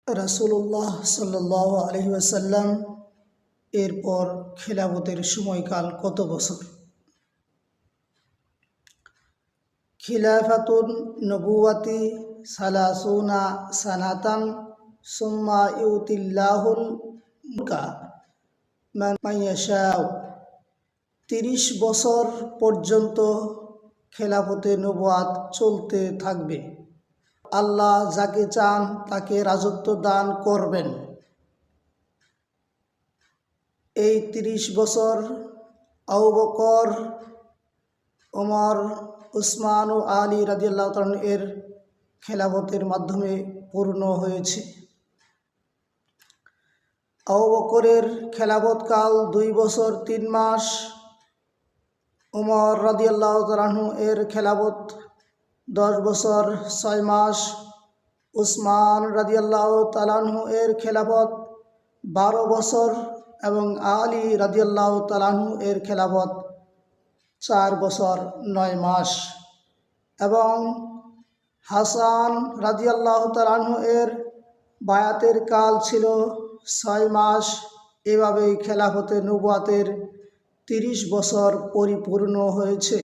রাসূলুল্লাহ সাল্লাল্লাহু আলাইহি ওয়াসাল্লাম এরপর খিলাফতের সময়কাল কত বছর? খিলাফাতুন নবুওয়াতি সালাসুনা সানাতান সুম্মা ইউতিল্লাহুল মুলকা মান ইয়াশাউ। ৩০ বছর পর্যন্ত খেলাফতে নবুয়াত চলতে থাকবে। আল্লাহ যাকে চান তাকে রাজত্ব দান করবেন। এই ৩০ বছর আবু বকর, ওমর, উসমান ও আলী রাদিয়াল্লাহু তাআলা এর খেলাফতের মাধ্যমে পূর্ণ হয়েছে। আবু বকরের খেলাফতকাল ২ বছর ৩ মাস, ওমর রাদিয়াল্লাহু তাআলা এর খেলাফত ১০ বছর ৬ মাস, উসমান রাদিয়াল্লাহু তাআলা এর খেলাফত ১২ বছর এবং আলী রাদিয়াল্লাহু তাআলা এর খেলাফত ৪ বছর ৯ মাস এবং হাসান রাদিয়াল্লাহু তাআলা এর বায়াতের কাল ছিল ৬ মাস। এভাবেই খেলাফতে নবুয়াতের ৩০ বছর পরিপূর্ণ হয়েছে।